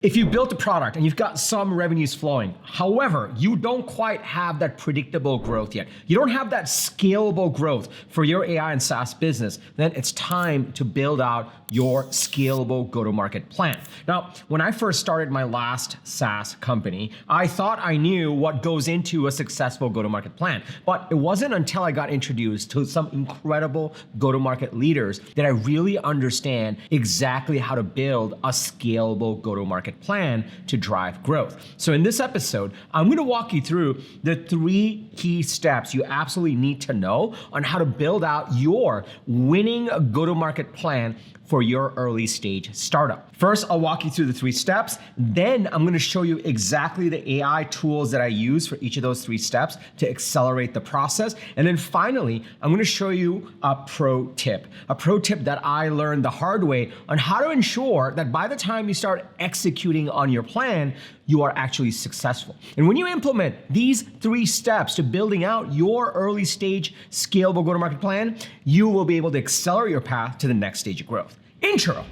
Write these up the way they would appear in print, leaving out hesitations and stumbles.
If you built a product and you've got some revenues flowing, however, you don't quite have that predictable growth yet, you don't have that scalable growth for your AI and SaaS business, then it's time to build out your scalable go-to-market plan. Now, when I first started my last SaaS company, I thought I knew what goes into a successful go-to-market plan, but it wasn't until I got introduced to some incredible go-to-market leaders that I really understand exactly how to build a scalable go-to-market plan to drive growth. So in this episode, I'm going to walk you through the 3 key steps you absolutely need to know on how to build out your winning go-to-market plan for your early stage startup. First, I'll walk you through the 3 steps. Then I'm going to show you exactly the AI tools that I use for each of those 3 steps to accelerate the process. And then finally, I'm going to show you a pro tip that I learned the hard way on how to ensure that by the time you start executing on your plan, you are actually successful. And when you implement these 3 steps to building out your early stage scalable go-to-market plan, you will be able to accelerate your path to the next stage of growth. Intro.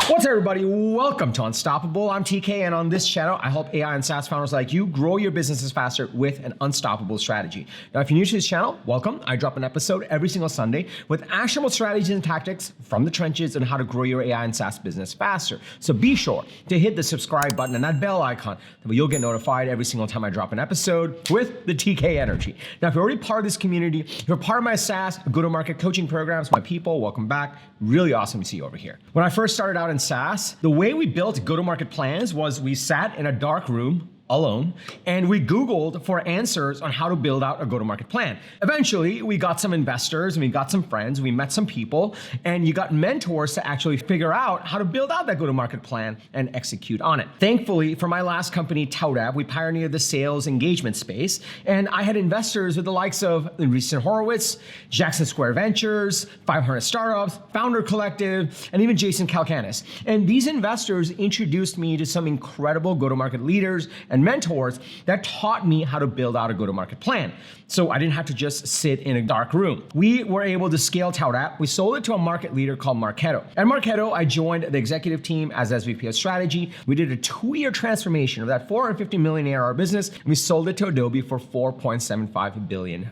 What's up, everybody? Welcome to Unstoppable. I'm TK, and on this channel, I help AI and SaaS founders like you grow your businesses faster with an unstoppable strategy. Now, if you're new to this channel, welcome. I drop an episode every single Sunday with actionable strategies and tactics from the trenches on how to grow your AI and SaaS business faster. So be sure to hit the subscribe button and that bell icon, that you'll get notified every single time I drop an episode with the TK energy. Now, if you're already part of this community, if you're part of my SaaS go-to-market coaching programs, my people, welcome back. Really awesome to see you over here. When I first started out in SaaS, the way we built go-to-market plans was we sat in a dark room alone, and we Googled for answers on how to build out a go-to-market plan. Eventually, we got some investors and we got some friends, we met some people, and you got mentors to actually figure out how to build out that go-to-market plan and execute on it. Thankfully, for my last company, Kader, we pioneered the sales engagement space, and I had investors with the likes of Andreessen Horowitz, Jackson Square Ventures, 500 Startups, Founder Collective, and even Jason Calacanis. And these investors introduced me to some incredible go-to-market leaders and mentors that taught me how to build out a go-to-market plan. So I didn't have to just sit in a dark room. We were able to scale Taurap. We sold it to a market leader called Marketo. At Marketo, I joined the executive team as SVP of strategy. We did a 2-year transformation of that $450 million ARR business, and we sold it to Adobe for $4.75 billion.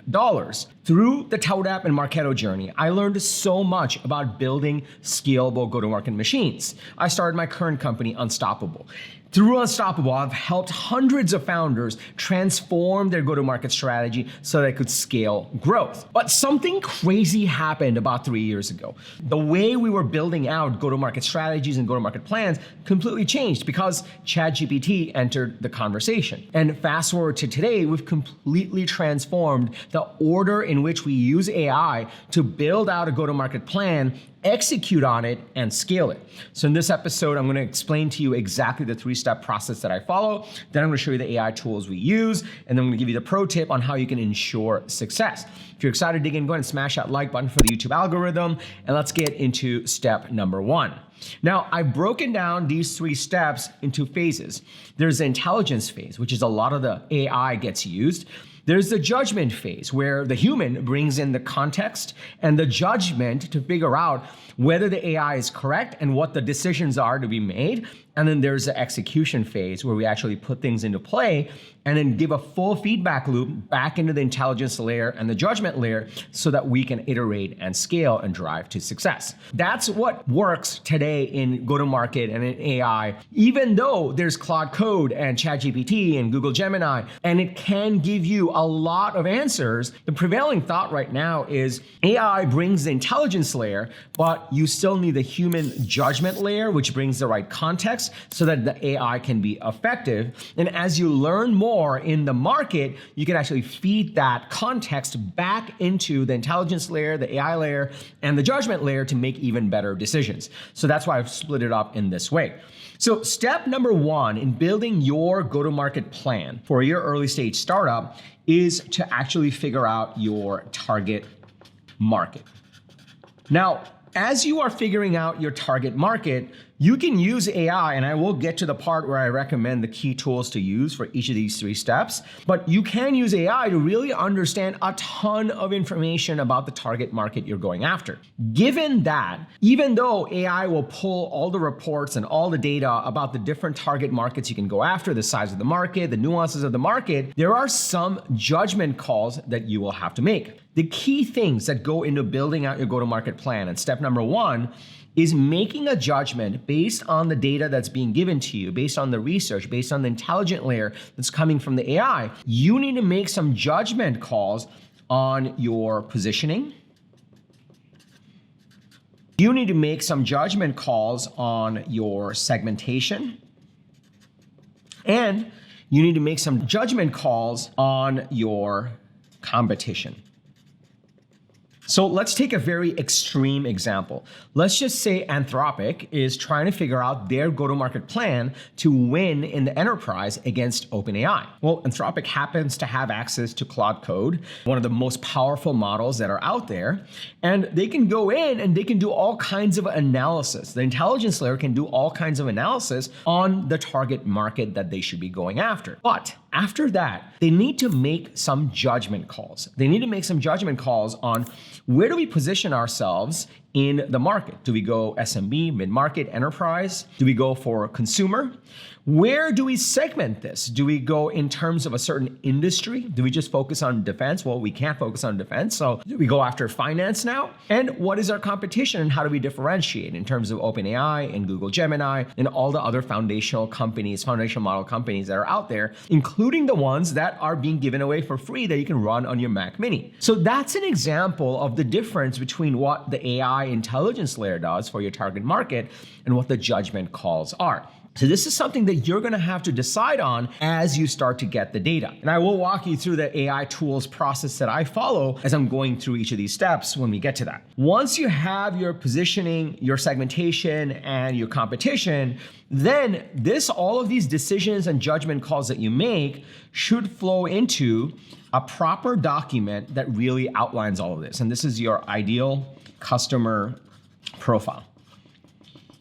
Through the Taurap and Marketo journey, I learned so much about building scalable go-to-market machines. I started my current company, Unstoppable. Through Unstoppable, I've helped hundreds of founders transform their go-to-market strategy so they could scale growth. But something crazy happened about 3 years ago. The way we were building out go-to-market strategies and go-to-market plans completely changed because ChatGPT entered the conversation. And fast forward to today, we've completely transformed the order in which we use AI to build out a go-to-market plan, execute on it, and scale it. So in this episode, I'm going to explain to you exactly the 3-step process that I follow. Then I'm going to show you the AI tools we use, and then I'm going to give you the pro tip on how you can ensure success. If you're excited to dig in, go ahead and smash that like button for the YouTube algorithm, and let's get into step number 1. Now, I've broken down these 3 steps into phases. There's the intelligence phase, which is a lot of the AI gets used. There's the judgment phase where the human brings in the context and the judgment to figure out whether the AI is correct and what the decisions are to be made. And then there's the execution phase where we actually put things into play and then give a full feedback loop back into the intelligence layer and the judgment layer so that we can iterate and scale and drive to success. That's what works today in go-to-market and in AI, even though there's Claude Code and ChatGPT and Google Gemini, and it can give you a lot of answers. The prevailing thought right now is AI brings the intelligence layer, but you still need the human judgment layer, which brings the right context so that the AI can be effective. And as you learn more in the market, you can actually feed that context back into the intelligence layer, the AI layer, and the judgment layer to make even better decisions. So that's why I've split it up in this way. So step number 1 in building your go-to-market plan for your early stage startup is to actually figure out your target market. Now, as you are figuring out your target market, You can use AI, and I will get to the part where I recommend the key tools to use for each of these 3 steps, but you can use AI to really understand a ton of information about the target market you're going after. Given that, even though AI will pull all the reports and all the data about the different target markets you can go after, the size of the market, the nuances of the market, there are some judgment calls that you will have to make. The key things that go into building out your go-to-market plan, and step number 1 is making a judgment based on the data that's being given to you, based on the research, based on the intelligent layer that's coming from the AI. You need to make some judgment calls on your positioning. You need to make some judgment calls on your segmentation. And you need to make some judgment calls on your competition. So let's take a very extreme example. Let's just say Anthropic is trying to figure out their go-to-market plan to win in the enterprise against OpenAI. Well, Anthropic happens to have access to Claude Code, one of the most powerful models that are out there, and they can go in and they can do all kinds of analysis. The intelligence layer can do all kinds of analysis on the target market that they should be going after. But after that, they need to make some judgment calls. They need to make some judgment calls on where do we position ourselves in the market? Do we go SMB, mid-market, enterprise? Do we go for consumer? Where do we segment this? Do we go in terms of a certain industry? Do we just focus on defense? Well, we can't focus on defense, so do we go after finance now? And what is our competition and how do we differentiate in terms of OpenAI and Google Gemini and all the other foundational companies, foundational model companies that are out there, including the ones that are being given away for free that you can run on your Mac Mini. So that's an example of the difference between what the AI intelligence layer does for your target market and what the judgment calls are. So this is something that you're gonna have to decide on as you start to get the data. And I will walk you through the AI tools process that I follow as I'm going through each of these steps when we get to that. Once you have your positioning, your segmentation, and your competition, then all of these decisions and judgment calls that you make should flow into a proper document that really outlines all of this. And this is your ideal customer profile.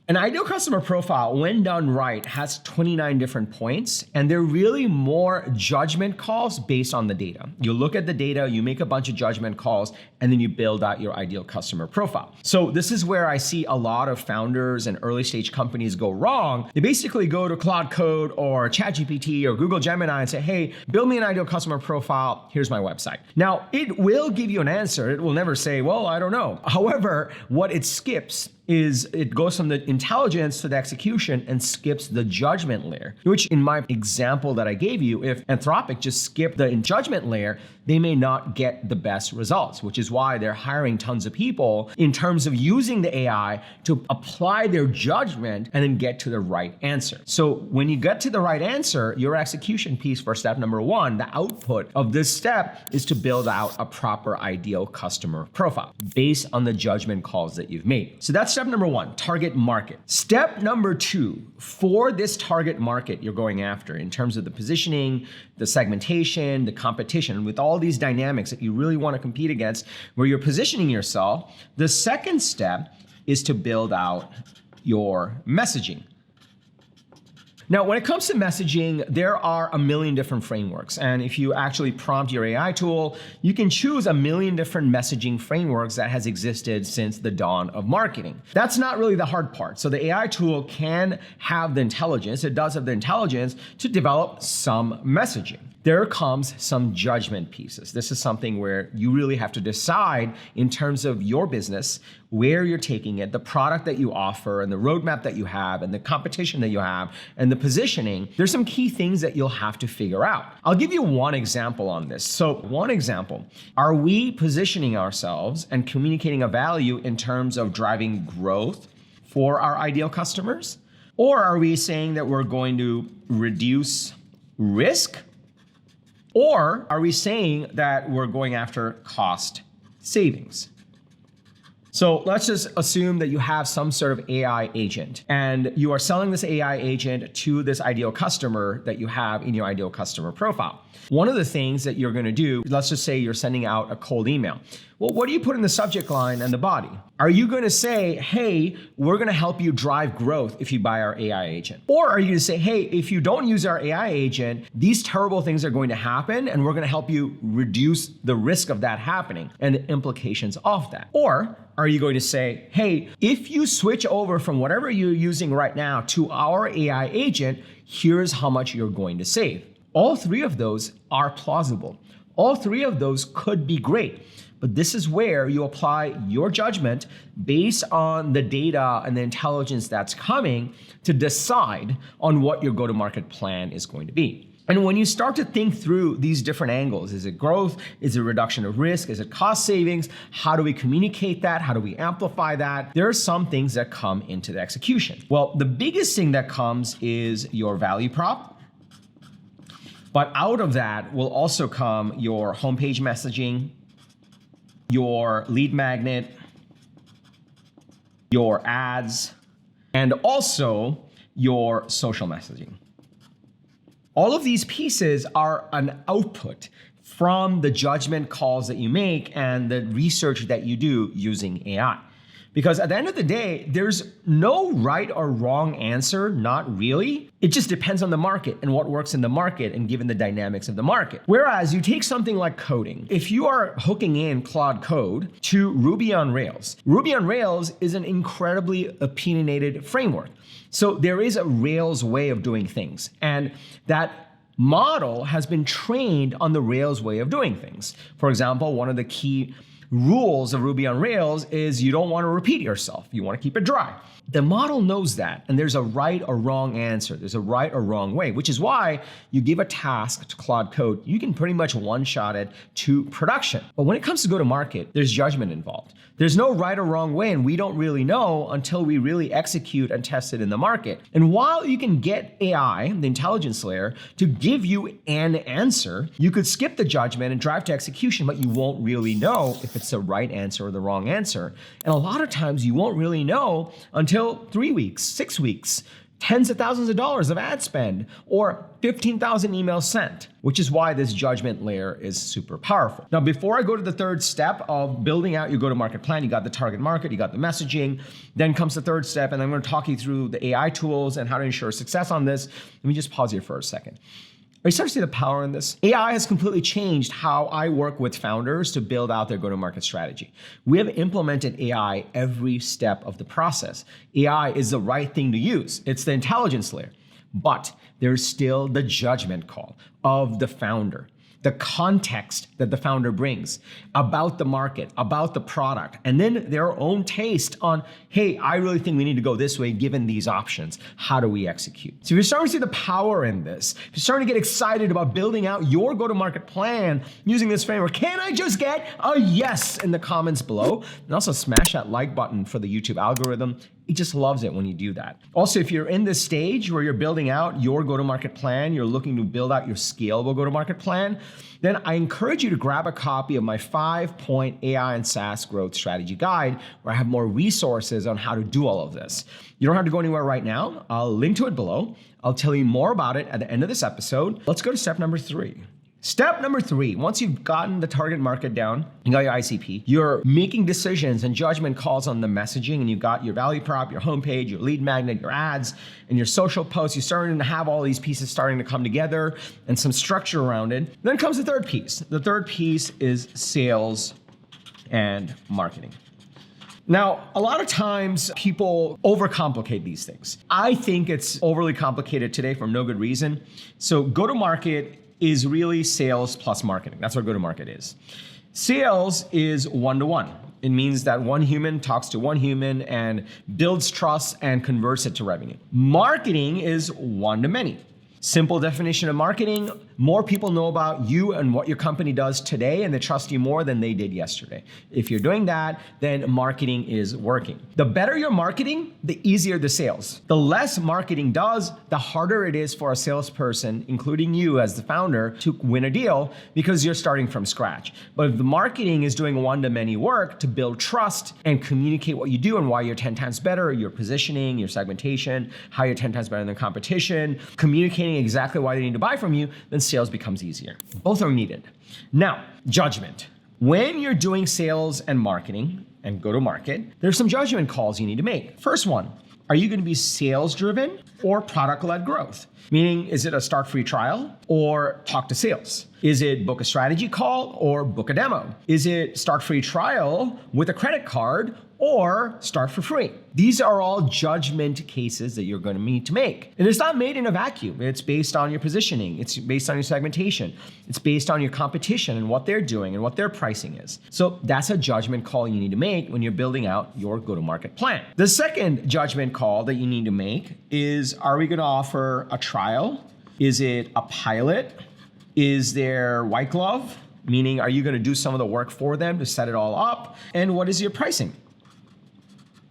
An ideal customer profile, when done right, has 29 different points, and they're really more judgment calls based on the data. You look at the data, you make a bunch of judgment calls, and then you build out your ideal customer profile. So this is where I see a lot of founders and early stage companies go wrong. They basically go to Claude Code or ChatGPT or Google Gemini and say, hey, build me an ideal customer profile, here's my website. Now, it will give you an answer. It will never say, well, I don't know. However, what it skips is it goes from the intelligence to the execution and skips the judgment layer, which in my example that I gave you, if Anthropic just skipped the judgment layer, they may not get the best results, which is why they're hiring tons of people in terms of using the AI to apply their judgment and then get to the right answer. So when you get to the right answer, your execution piece for step number 1, the output of this step is to build out a proper ideal customer profile based on the judgment calls that you've made. So that's step number 1, target market. Step number 2, for this target market you're going after in terms of the positioning, the segmentation, the competition, with all these dynamics that you really want to compete against, where you're positioning yourself, the second step is to build out your messaging. Now, when it comes to messaging, there are a million different frameworks. And if you actually prompt your AI tool, you can choose a million different messaging frameworks that has existed since the dawn of marketing. That's not really the hard part. So the AI tool can have the intelligence, it does have the intelligence to develop some messaging. There comes some judgment pieces. This is something where you really have to decide in terms of your business, where you're taking it, the product that you offer, and the roadmap that you have, and the competition that you have, and the positioning. There's some key things that you'll have to figure out. I'll give you one example on this. So one example, are we positioning ourselves and communicating a value in terms of driving growth for our ideal customers? Or are we saying that we're going to reduce risk? Or are we saying that we're going after cost savings? So let's just assume that you have some sort of AI agent and you are selling this AI agent to this ideal customer that you have in your ideal customer profile. One of the things that you're going to do, let's just say you're sending out a cold email. Well, what do you put in the subject line and the body? Are you going to say, hey, we're going to help you drive growth if you buy our AI agent? Or are you going to say, hey, if you don't use our AI agent, these terrible things are going to happen and we're going to help you reduce the risk of that happening and the implications of that? Or are you going to say, hey, if you switch over from whatever you're using right now to our AI agent, here's how much you're going to save? All three of those are plausible. All three of those could be great. But this is where you apply your judgment based on the data and the intelligence that's coming to decide on what your go-to-market plan is going to be. And when you start to think through these different angles, is it growth? Is it reduction of risk? Is it cost savings? How do we communicate that? How do we amplify that? There are some things that come into the execution. Well, the biggest thing that comes is your value prop. But out of that will also come your homepage messaging, your lead magnet, your ads, and also your social messaging. All of these pieces are an output from the judgment calls that you make and the research that you do using AI. Because at the end of the day, there's no right or wrong answer, not really. It just depends on the market and what works in the market and given the dynamics of the market. Whereas you take something like coding. If you are hooking in Claude Code to Ruby on Rails, Ruby on Rails is an incredibly opinionated framework. So there is a Rails way of doing things. And that model has been trained on the Rails way of doing things. For example, one of the key rules of Ruby on Rails is you don't want to repeat yourself. You want to keep it dry. The model knows that, and there's a right or wrong answer. There's a right or wrong way, which is why you give a task to Claude Code, you can pretty much one-shot it to production. But when it comes to go-to-market, there's judgment involved. There's no right or wrong way, and we don't really know until we really execute and test it in the market. And while you can get AI, the intelligence layer, to give you an answer, you could skip the judgment and drive to execution, but you won't really know if it's the right answer or the wrong answer. And a lot of times you won't really know until 3 weeks, 6 weeks, tens of thousands of dollars of ad spend, or 15,000 emails sent, which is why this judgment layer is super powerful. Now, before I go to the third step of building out your go-to-market plan, you got the target market, you got the messaging, then comes the third step, and I'm going to talk you through the AI tools and how to ensure success on this. Let me just pause here for a second. Are you starting to see the power in this? AI has completely changed how I work with founders to build out their go-to-market strategy. We have implemented AI every step of the process. AI is the right thing to use. It's the intelligence layer. But there's still the judgment call of the founder, the context that the founder brings about the market, about the product, and then their own taste on, hey, I really think we need to go this way given these options. How do we execute? So if you're starting to see the power in this, if you're starting to get excited about building out your go-to-market plan using this framework, can I just get a yes in the comments below? And also smash that like button for the YouTube algorithm. It just loves it when you do that. Also, if you're in this stage where you're building out your go-to-market plan, you're looking to build out your scalable go-to-market plan, then I encourage you to grab a copy of my 5-point AI and SaaS growth strategy guide, where I have more resources on how to do all of this. You don't have to go anywhere right now. I'll link to it below. I'll tell you more about it at the end of this episode. Let's go to step number 3. Step number 3, once you've gotten the target market down, you got your ICP, you're making decisions and judgment calls on the messaging, and you've got your value prop, your homepage, your lead magnet, your ads, and your social posts. You're starting to have all these pieces starting to come together and some structure around it. Then comes the third piece. The third piece is sales and marketing. Now, a lot of times people overcomplicate these things. I think it's overly complicated today for no good reason. So go-to-market is really sales plus marketing. That's what go-to-market is. Sales is one-to-one. It means that one human talks to one human and builds trust and converts it to revenue. Marketing is one-to-many. Simple definition of marketing, More people know about you and what your company does today, and they trust you more than they did yesterday. If you're doing that, then marketing is working. The better your marketing, the easier the sales. The less marketing does, the harder it is for a salesperson, including you as the founder, to win a deal because you're starting from scratch. But if the marketing is doing one-to-many work to build trust and communicate what you do and why you're 10 times better, your positioning, your segmentation, how you're 10 times better than the competition, communicating exactly why they need to buy from you, then sales becomes easier. Both are needed. Now, judgment. When you're doing sales and marketing and go to market, there's some judgment calls you need to make. First one, are you going to be sales driven or product led growth? Meaning, is it a start free trial or talk to sales? Is it book a strategy call or book a demo? Is it start free trial with a credit card or start for free? These are all judgment cases that you're going to need to make. And it's not made in a vacuum. It's based on your positioning. It's based on your segmentation. It's based on your competition and what they're doing and what their pricing is. So that's a judgment call you need to make when you're building out your go-to-market plan. The second judgment call that you need to make is, are we going to offer a trial? Is it a pilot? Is there white glove? Meaning, are you going to do some of the work for them to set it all up? And what is your pricing?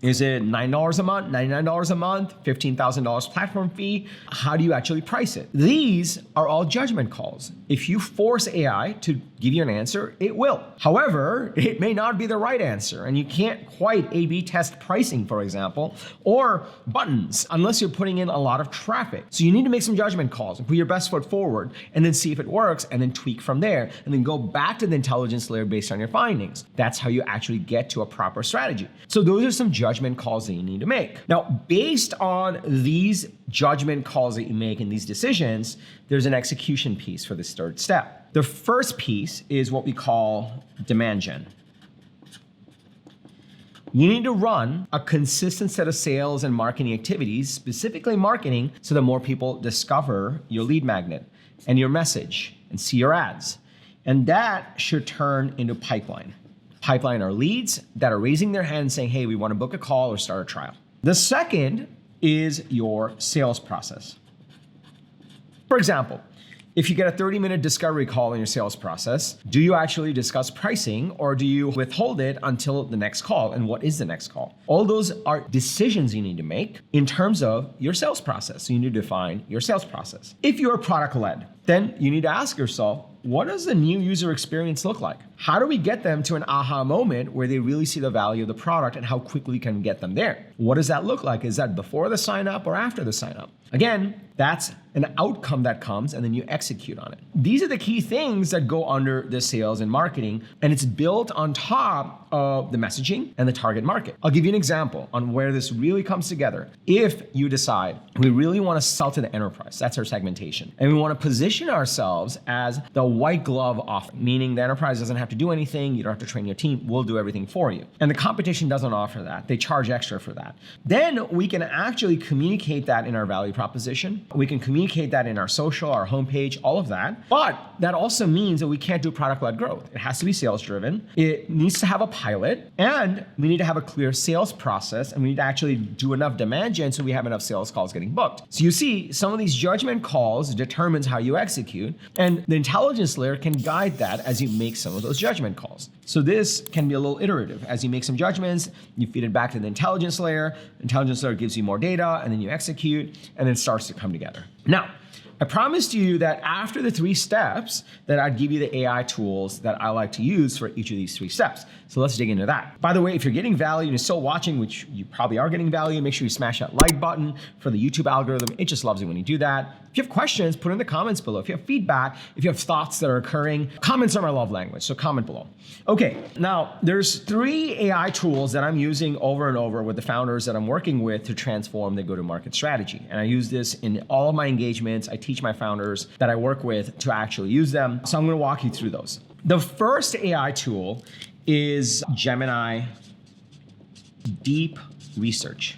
Is it $9 a month, $99 a month, $15,000 platform fee? How do you actually price it? These are all judgment calls. If you force AI to give you an answer, it will. However, it may not be the right answer, and you can't quite A/B test pricing, for example, or buttons, unless you're putting in a lot of traffic. So you need to make some judgment calls and put your best foot forward, and then see if it works, and then tweak from there, and then go back to the intelligence layer based on your findings. That's how you actually get to a proper strategy. So those are some judgment calls that you need to make. Now, based on these judgment calls that you make and these decisions, there's an execution piece for this third step. The first piece is what we call demand gen. You need to run a consistent set of sales and marketing activities, specifically marketing, so that more people discover your lead magnet and your message and see your ads. And that should turn into pipeline. Pipeline are leads that are raising their hand saying, hey, we want to book a call or start a trial. The second is your sales process. For example, if you get a 30-minute discovery call in your sales process, do you actually discuss pricing or do you withhold it until the next call? And what is the next call? All those are decisions you need to make in terms of your sales process. So you need to define your sales process. If you're product-led, then you need to ask yourself, what does the new user experience look like? How do we get them to an aha moment where they really see the value of the product, and how quickly can we get them there? What does that look like? Is that before the sign up or after the sign up? Again, that's an outcome that comes and then you execute on it. These are the key things that go under the sales and marketing, and it's built on top of the messaging and the target market. I'll give you an example on where this really comes together. If you decide we really want to sell to the enterprise, that's our segmentation, and we want to position ourselves as the white glove offer, meaning the enterprise doesn't have to do anything, you don't have to train your team, we'll do everything for you. And the competition doesn't offer that, they charge extra for that. Then we can actually communicate that in our value proposition. We can communicate that in our social, our homepage, all of that. But that also means that we can't do product-led growth. It has to be sales-driven. It needs to have a pilot, and we need to have a clear sales process, and we need to actually do enough demand gen so we have enough sales calls getting booked. So you see, some of these judgment calls determines how you execute, and the intelligence layer can guide that as you make some of those judgment calls. So this can be a little iterative. As you make some judgments, you feed it back to the intelligence layer gives you more data, and then you execute, and then it starts to come together. Now, I promised you that after the 3 steps that I'd give you the AI tools that I like to use for each of these 3 steps. So let's dig into that. By the way, if you're getting value and you're still watching, which you probably are getting value, make sure you smash that like button for the YouTube algorithm. It just loves it when you do that. If you have questions, put in the comments below. If you have feedback, if you have thoughts that are occurring, comments are my love language, so comment below. Okay, now there's 3 AI tools that I'm using over and over with the founders that I'm working with to transform their go-to-market strategy. And I use this in all of my engagements. I teach my founders that I work with to actually use them. So I'm gonna walk you through those. The first AI tool is Gemini Deep Research.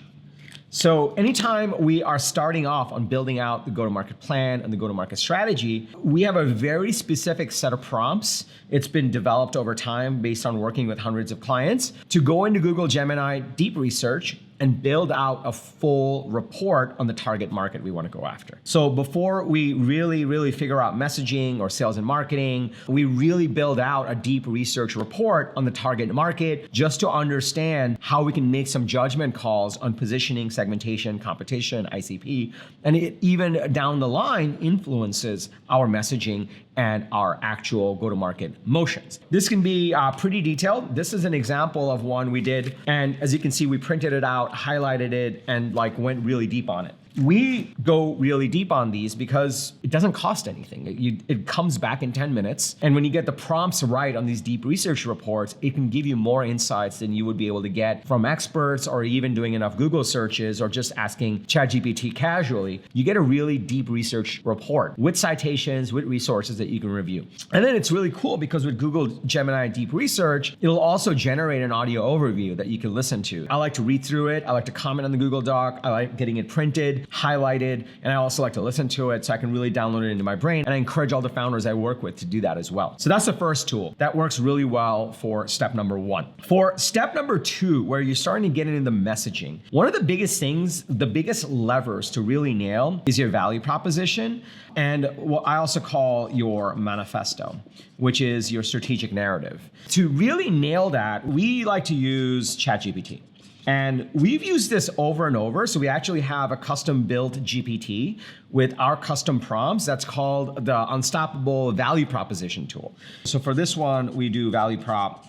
So anytime we are starting off on building out the go-to-market plan and the go-to-market strategy, we have a very specific set of prompts. It's been developed over time based on working with hundreds of clients to go into Google Gemini Deep Research and build out a full report on the target market we want to go after. So before we really figure out messaging or sales and marketing, we really build out a deep research report on the target market just to understand how we can make some judgment calls on positioning, segmentation, competition, ICP, and it even down the line influences our messaging and our actual go-to-market motions. This can be pretty detailed. This is an example of one we did, and as you can see, we printed it out, highlighted it, and went really deep on it. We go really deep on these because it doesn't cost anything. It comes back in 10 minutes. And when you get the prompts right on these deep research reports, it can give you more insights than you would be able to get from experts or even doing enough Google searches or just asking ChatGPT casually. You get a really deep research report with citations, with resources that you can review. And then it's really cool because with Google Gemini Deep Research, it'll also generate an audio overview that you can listen to. I like to read through it. I like to comment on the Google Doc. I like getting it printed, highlighted, and I also like to listen to it so I can really download it into my brain. And I encourage all the founders I work with to do that as well. So that's the first tool that works really well for step number 1. For step number 2, where you're starting to get into the messaging, one of the biggest things, the biggest levers to really nail is your value proposition and what I also call your manifesto, which is your strategic narrative. To really nail that, we like to use ChatGPT. And we've used this over and over. So we actually have a custom built GPT with our custom prompts that's called the Unstoppable Value Proposition tool. So for this one, we do value prop.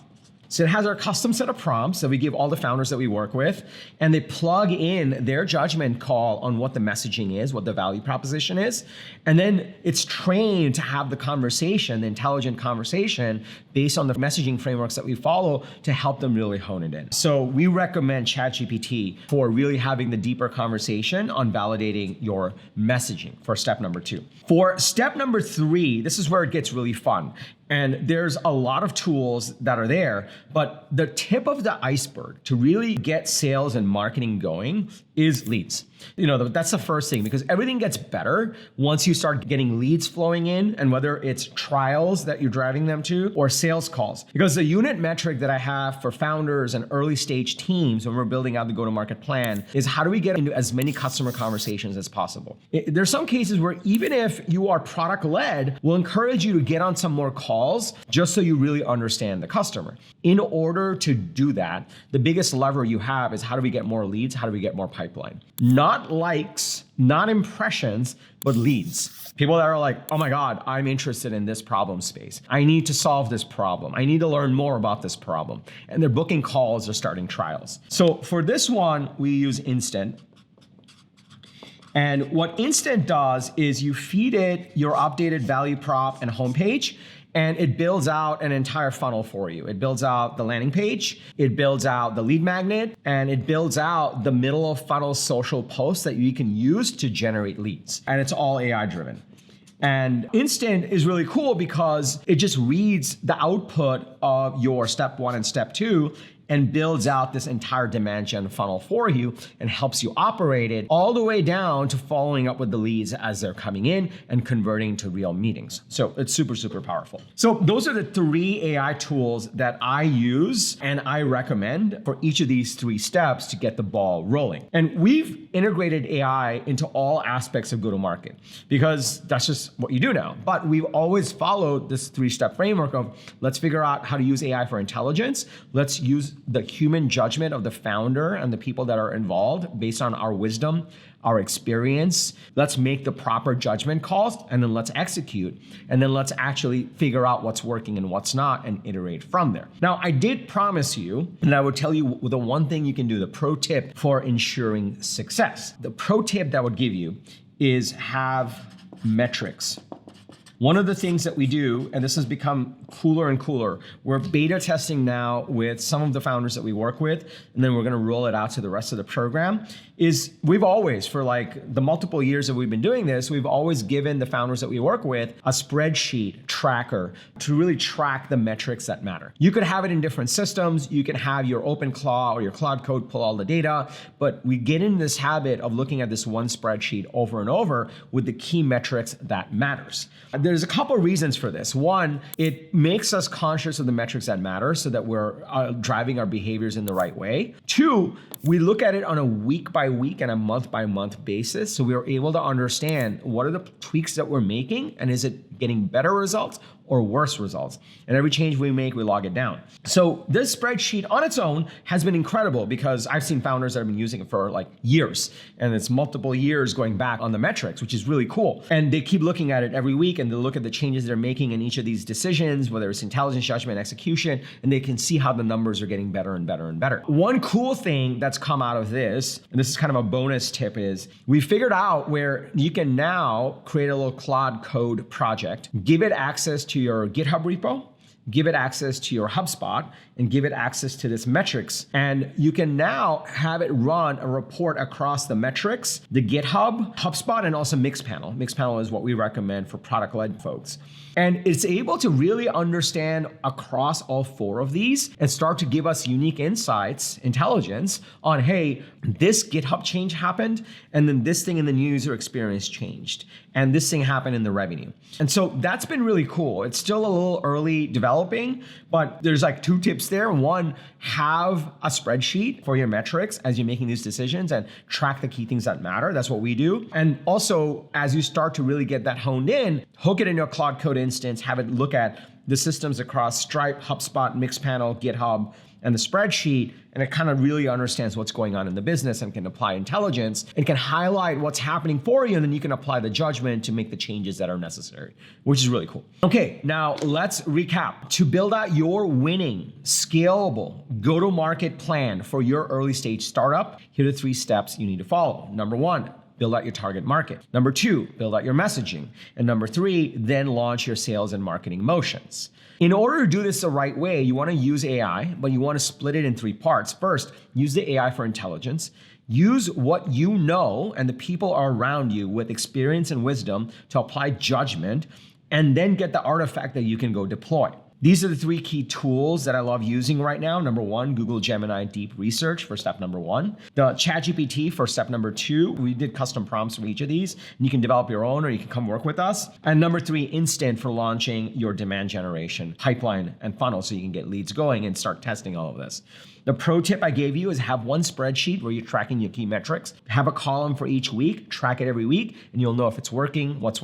So it has our custom set of prompts that we give all the founders that we work with, and they plug in their judgment call on what the messaging is, what the value proposition is, and then it's trained to have the conversation, the intelligent conversation, based on the messaging frameworks that we follow to help them really hone it in. So we recommend ChatGPT for really having the deeper conversation on validating your messaging for step number 2. For step number 3, this is where it gets really fun. And there's a lot of tools that are there, but the tip of the iceberg to really get sales and marketing going is leads. That's the first thing, because everything gets better once you start getting leads flowing in, and whether it's trials that you're driving them to or sales calls. Because the unit metric that I have for founders and early stage teams when we're building out the go-to-market plan is how do we get into as many customer conversations as possible. There's some cases where even if you are product led, we'll encourage you to get on some more calls just so you really understand the customer. In order to do that, the biggest lever you have is how do we get more leads? How do we get more pipeline? Not likes, not impressions, but leads. People that are like, oh my God, I'm interested in this problem space. I need to solve this problem. I need to learn more about this problem. And they're booking calls or starting trials. So for this one, we use Instant. And what Instant does is you feed it your updated value prop and homepage, and it builds out an entire funnel for you. It builds out the landing page, it builds out the lead magnet, and it builds out the middle of funnel social posts that you can use to generate leads. And it's all AI driven. And Instant is really cool because it just reads the output of your step 1 and step 2 and builds out this entire demand gen funnel for you and helps you operate it all the way down to following up with the leads as they're coming in and converting to real meetings. So it's super, super powerful. So those are the 3 AI tools that I use and I recommend for each of these 3 steps to get the ball rolling. And we've integrated AI into all aspects of go-to-market because that's just what you do now. But we've always followed this 3-step framework of let's figure out how to use AI for intelligence. Let's use the human judgment of the founder and the people that are involved based on our wisdom, our experience. Let's make the proper judgment calls and then let's execute. And then let's actually figure out what's working and what's not and iterate from there. Now, I did promise you, and I would tell you the one thing you can do, the pro tip for ensuring success. The pro tip that I would give you is have metrics. One of the things that we do, and this has become cooler and cooler, we're beta testing now with some of the founders that we work with, and then we're gonna roll it out to the rest of the program, is we've always, for the multiple years that we've been doing this, we've always given the founders that we work with a spreadsheet tracker to really track the metrics that matter. You could have it in different systems. You can have your OpenClaw or your Cloud Code pull all the data, but we get in this habit of looking at this one spreadsheet over and over with the key metrics that matters. there's a couple of reasons for this. One, it makes us conscious of the metrics that matter so that we're driving our behaviors in the right way. Two, we look at it on a week by week and a month by month basis. So we are able to understand what are the tweaks that we're making and is it getting better results or worse results. And every change we make, we log it down. So this spreadsheet on its own has been incredible because I've seen founders that have been using it for like years, and it's multiple years going back on the metrics, which is really cool. And they keep looking at it every week and they look at the changes they're making in each of these decisions, whether it's intelligence, judgment, execution, and they can see how the numbers are getting better and better and better. One cool thing that's come out of this, and this is kind of a bonus tip, is we figured out where you can now create a little Claude Code project, give it access to your GitHub repo, give it access to your HubSpot, and give it access to this metrics. And you can now have it run a report across the metrics, the GitHub, HubSpot, and also Mixpanel. Mixpanel is what we recommend for product-led folks. And it's able to really understand across all four of these and start to give us unique insights, intelligence on, hey, this GitHub change happened, and then this thing in the new user experience changed, and this thing happened in the revenue. And so that's been really cool. It's still a little early developing, but there's like two tips there. One, have a spreadsheet for your metrics as you're making these decisions and track the key things that matter. That's what we do. And also, as you start to really get that honed in, hook it in your Claude Code instance, have it look at the systems across Stripe, HubSpot, Mixpanel, GitHub, and the spreadsheet, and it kind of really understands what's going on in the business and can apply intelligence and can highlight what's happening for you, and then you can apply the judgment to make the changes that are necessary, which is really cool. Okay, now let's recap. To build out your winning, scalable, go-to-market plan for your early stage startup, here are the 3 steps you need to follow. Number 1, build out your target market. Number 2, build out your messaging. And number 3, then launch your sales and marketing motions. In order to do this the right way, you want to use AI, but you want to split it in 3 parts. First, use the AI for intelligence. Use what you know and the people are around you with experience and wisdom to apply judgment, and then get the artifact that you can go deploy. These are the 3 key tools that I love using right now. Number 1, Google Gemini Deep Research for step number 1. The ChatGPT for step number 2. We did custom prompts for each of these, and you can develop your own or you can come work with us. And number 3, Instant for launching your demand generation pipeline and funnel so you can get leads going and start testing all of this. The pro tip I gave you is have one spreadsheet where you're tracking your key metrics. Have a column for each week, track it every week, and you'll know if it's working, what's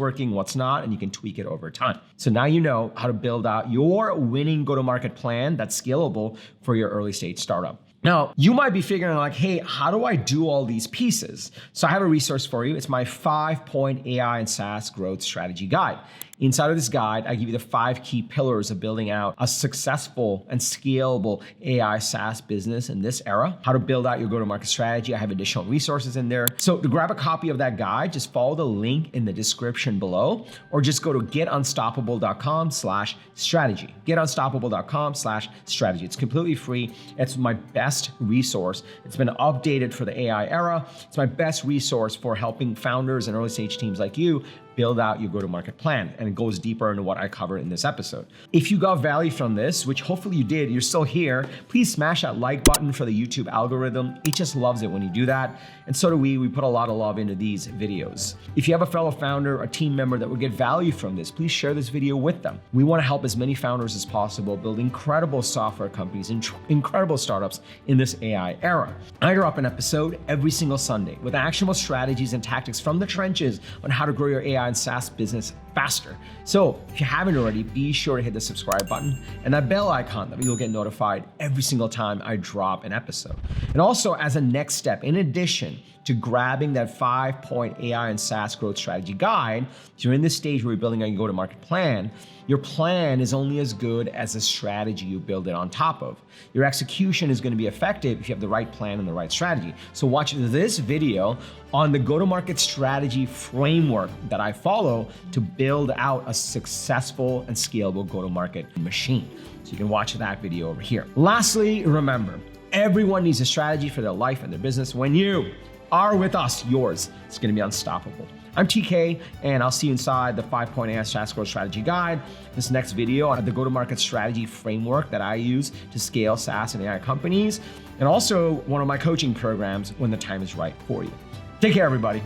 not, and you can tweak it over time. So now you know how to build out your winning go-to-market plan that's scalable for your early stage startup. Now, you might be figuring like, hey, how do I do all these pieces? So I have a resource for you. It's my 5-point AI and SaaS growth strategy guide. Inside of this guide, I give you the 5 key pillars of building out a successful and scalable AI SaaS business in this era, how to build out your go-to-market strategy. I have additional resources in there. So to grab a copy of that guide, just follow the link in the description below, or just go to getunstoppable.com/strategy. Getunstoppable.com/strategy. It's completely free. It's my best resource. It's been updated for the AI era. It's my best resource for helping founders and early stage teams like you build out your go-to-market plan, and it goes deeper into what I covered in this episode. If you got value from this, which hopefully you did, you're still here, please smash that like button for the YouTube algorithm. It just loves it when you do that. And so do we. We put a lot of love into these videos. If you have a fellow founder, a team member that would get value from this, please share this video with them. We want to help as many founders as possible build incredible software companies and incredible startups in this AI era. I drop an episode every single Sunday with actionable strategies and tactics from the trenches on how to grow your AI and SaaS business faster. So if you haven't already, be sure to hit the subscribe button and that bell icon that you'll get notified every single time I drop an episode. And also, as a next step, in addition to grabbing that 5-point AI and SaaS growth strategy guide, if you're in this stage where you're building a go-to-market plan, your plan is only as good as the strategy you build it on top of. Your execution is going to be effective if you have the right plan and the right strategy. So watch this video on the go-to-market strategy framework that I follow to build out a successful and scalable go-to-market machine. So you can watch that video over here. Lastly, remember, everyone needs a strategy for their life and their business. When you are with us, yours is going to be unstoppable. I'm TK, and I'll see you inside the 5-point AI SaaS growth strategy guide. This next video on the go-to-market strategy framework that I use to scale SaaS and AI companies, and also one of my coaching programs when the time is right for you. Take care, everybody.